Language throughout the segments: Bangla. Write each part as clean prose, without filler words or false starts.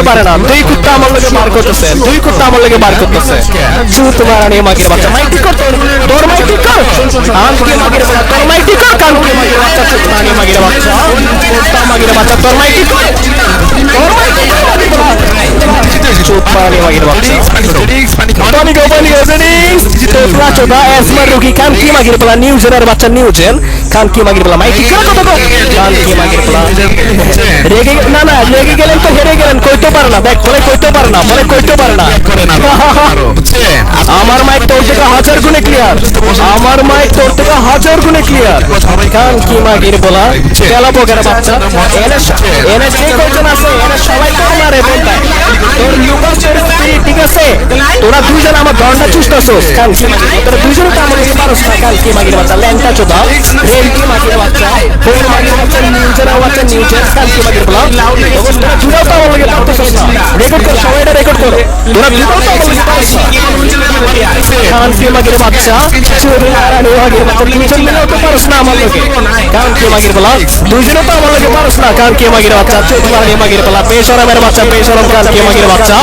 পারে না, দুই কুত্তা আমার লগে বার করতেছে, দুই কুত্তা আমার লগে বার করতেছে। চুত মারানি মাগির বাচ্চা, মাইক ঠিক কর, তোর মাইক ঠিক কর, কানকি মাগির বাচ্চা, তোর মাইক ঠিক কর, কানকি মাগির বাচ্চা, চুত মারানি মাগির বাচ্চা, কুত্তা মাগির বাচ্চা, তোর মাইক ঠিক কর, তোর মাইক ঠিক কর, চুত মারানি মাগির বাচ্চা। পানি গো জেনিস, তোরা চোদা এসমা রুকি কানকি মাগির বলা নিউজের বাচ্চা নিউজেন, কানকি মাগির বলা মাইক ঠিক কর, কত কর, কানকি মাগির বলা রেগে না না রেগে গেলেন তো হেরে গেলেন, কইতে পারে না, দেখ বলে কইতে পারে না, বলে কইতে পারে না। আমার মাইক তোর থেকে 1000 গুণে ক্লিয়ার, আমার মাইক তোর থেকে 1000 গুণে ক্লিয়ার। কান কি মাগির বলা তেলা বগের বাচ্চা, এনে এনে যে কয়জন আছে এনে সবাই তো মারে বলতায় তোর লুকাস স্পিরিট, ঠিক আছে? তোরা দুইজন আমার ধরনা চুষতাছস, কান কি মাগির তোরা দুইজন তো আমার কাছে পারছ না, কান কি মাগির বাচ্চা ল্যাংটা চোদা, রেল কি মাগির বাচ্চা, কোন মাগির বাচ্চা নিউজের বাচ্চা নিউজের, কান কি মাগির বলা অবস্থা দুটাও তো আমার লাগে পারছস না, রেকর্ড কর, সবাই এটা রেকর্ড করো, তোরা দুটাও তো আমার লাগে পারছ না। কান কি মাগির বাচ্চা, চুরি হারানি মাগির বাচ্চা, দুইজন মিলেও তো পারছ না আমার লাগে, কান কি মাগির বলা দুইজনও তো আমার লাগে পারছ না, কান কি মাগির বাচ্চা, চুরি হারানি মাগির বলা, বেশরমের বাচ্চা, বেশরম কান কি মাগির বাচ্চা,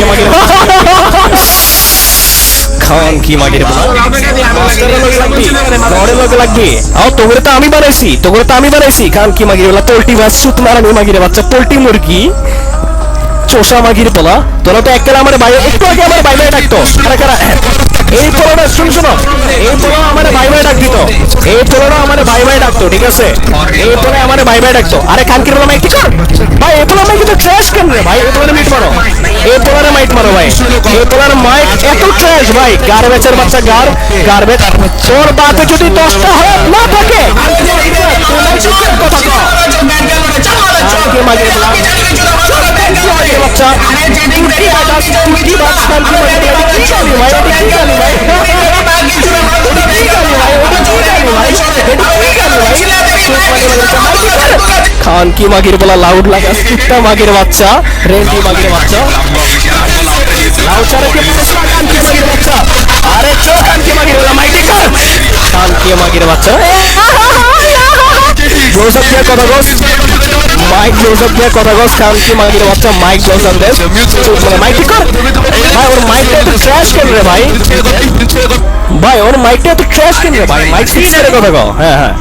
খান কি মাগির বলা মাস্টারের লগে লাগবি, লড়ে লগে লাগবি, আও তোগরে তো আমি বানাইছি, তোগরে তো আমি বানাইছি, কান কি মাগির বলা পোল্ট্রি মাছ, সুত মারানি মাগির বাচ্চা, পোল্ট্রি মুরগি, চোষা মাগির বলা, তোরা তো একলা আমার বাইরে একটু আগে আমার বাইরে ডাকতো, কারা কারা এই পোলাটা শুন শোনো, এই পোলা আমার ভাই ভাই ডাক দিত, এই পোলাটা আমার ভাই ভাই ডাকতো, ঠিক আছে? এই পোলা আমার ভাই ভাই ডাকতো, আরে কানকির পোলা মাইক ঠিক কর ভাই, এই পোলা মাইক তো ট্র্যাশ কেন রে ভাই, এই পোলারে মাইক মারো, এই পোলারে মাইক মারো ভাই, এই পোলার মাইক এত ট্র্যাশ ভাই, গার্বেজের বাচ্চা, গার্বেজ, তোর বাপে যদি 10টা হাত না থাকে তোমরা চুপের কথা কও, কানকি মাগির পোলা বাচ্চা, তুই আদাস তুই বাস কানকি মাগির পোলা কি জানি ভাই, এটা কি জানি ভাই, খান কি মাগির বলা লাউড লাগা, কুত্তা মাগির বাচ্চা, রেন্টি মাগির বাচ্চা, লাউড ছাড়া কে বলছ খান কি মাগির বাচ্চা, আরে চো খান কি মাগির বলা মাইটি কর, খান কি মাগির বাচ্চা, ক্লোজআপ দিয়ে কথা বল, মাইক ক্লোজআপ দিয়ে কথা বল, খান কি মাগির বাচ্চা মাইক ক্লোজআপ দে, মাইটি কর ভাই, ওর মাইকটা তো ট্র্যাশ কেন রে ভাই, ভাই ওর মাইকটা তো ট্র্যাশ কেন রে ভাই, মাইক ঠিক করে কথা কও, হ্যাঁ হ্যাঁ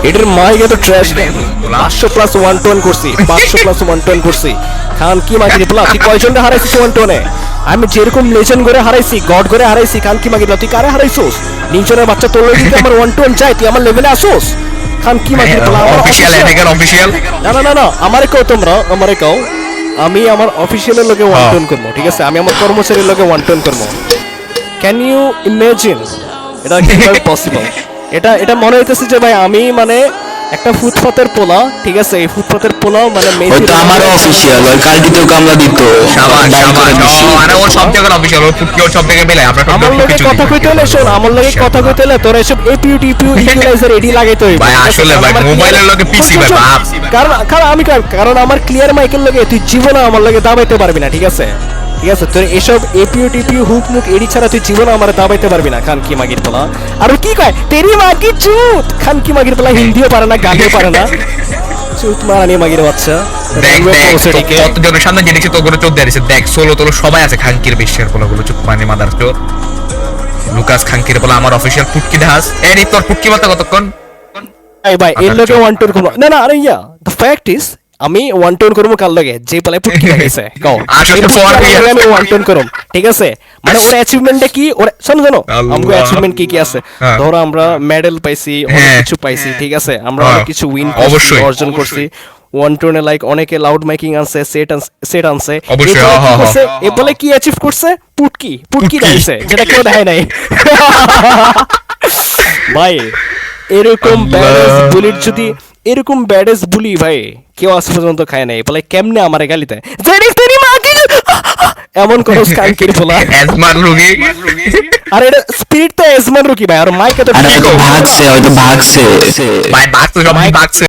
এটার মাইক এত ট্র্যাশ কেন, 500+110 করছি, 500+110 করছি, খান কি মাগির বলা তুই কয়জনটা হারাইছিস 110-এ, আমি যেরকম লেজেন্ড করে হারাইছি, গড করে হারাইছি, খান কি মাগির বলা তুই কারে হারাইছস, নিচনের বাচ্চা তোর লগে আমার 110 চাই, তুই আমার লেভেলে আসোস, খান কি মাগির বলা অফিশিয়াল এটার অফিশিয়াল, না না না না আমারে কও, তোমরা আমারে কও, আমি আমার অফিশিয়ালের লগে 110 করব, ঠিক আছে? আমি আমার কর্মচারীর লগে 110 করব, ক্যান ইউ ইমাজিন এটা কিভাবে পসিবল? এটা এটা মনে হইতেছে যে ভাই আমি মানে একটা ফুটপাতের পোলা, ঠিক আছে? এই ফুটপাতের পোলা মানে মেসি তো আমার অফিশিয়াল ওই কালটিতেও কামলা দিত, শাবাশ শাবাশ, আরে ওর সব জায়গায় অফিশিয়াল, ওর ফুটকি ওর সব জায়গায় মেলে, আমরা সব আমার লগে কথা কইতে হলে শোন, আমার লগে কথা কইতে হলে তোরা এসব এপিউ টিপিউ ইকুয়ালাইজার এডি লাগাইতে হইবে ভাই, আসলে ভাই মোবাইলের লগে পিসি ভাই বাপ, কারণ আমার ক্লিয়ার মাইকের লগে তুই জীবনে আমার লগে দাবাইতে পারবি না, ঠিক আছে? ঠিক আছে, তোর এসব এপিউ টিপিউ হুক মুক এডি ছাড়া তুই জীবনে আমার দাবাইতে পারবি না, খান কি মাগির পোলা। আর কি কয় তেরি মাগি চুত, খান কি মাগির পোলা হিন্দিও পারে না, গানও পারে না, চুত মারানি মাগির বাচ্চা। দেখ কতজনের সামনে যে দেখছি তো করে চোখ দাঁড়িয়েছে, দেখ ষোলো তোলো সবাই আছে খানকির বিশ্বের পোলাগুলো, চুপ মানে মাদার চোর লুকাস খানকির পোলা আমার অফিশিয়াল ফুটকি দেখাস, এই নি তোর ফুটকি মাথা কতক্ষণ এই ভাই এর লগে 110 করব না, না আরে ইয়া দ্য ফ্যাক্ট ইজ আমি 110 করব কার লগে যে পালায় পুটকি লাগাইছে, কও আসলে ফর আমি 110 করব, ঠিক আছে? মানে ওর অ্যাচিভমেন্টটা কি, ওর শোনো জানো আমগো অ্যাচিভমেন্ট কি কি আছে, ধরো আমরা মেডেল পাইছি, অনেক কিছু পাইছি, ঠিক আছে? আমরা অনেক কিছু উইন করছি, অর্জন করছি, 110 লাইক অনেকে লাউড মাইকিং আনছে, সেট আনছে, এ বলে কি অ্যাচিভ করছে, পুটকি লাগাইছে, যেটা কেউ দেখায় নাই ভাই। এরকম ব্যাডেস বুলির যদি এরকম ব্যাডেস বুলি ভাই কেউ আজ পর্যন্ত খায় নাই, বলে কেমনে আমারে গালি দেয়, এমন কোন কানকির পোলা এজমান রোগী, আর এটা স্পিরিট তো এজমান রোগী ভাই, আর মাইকে তো ভাগছে, হয়তো ভাগছে ভাই ভাগছে, সব ভাগছে।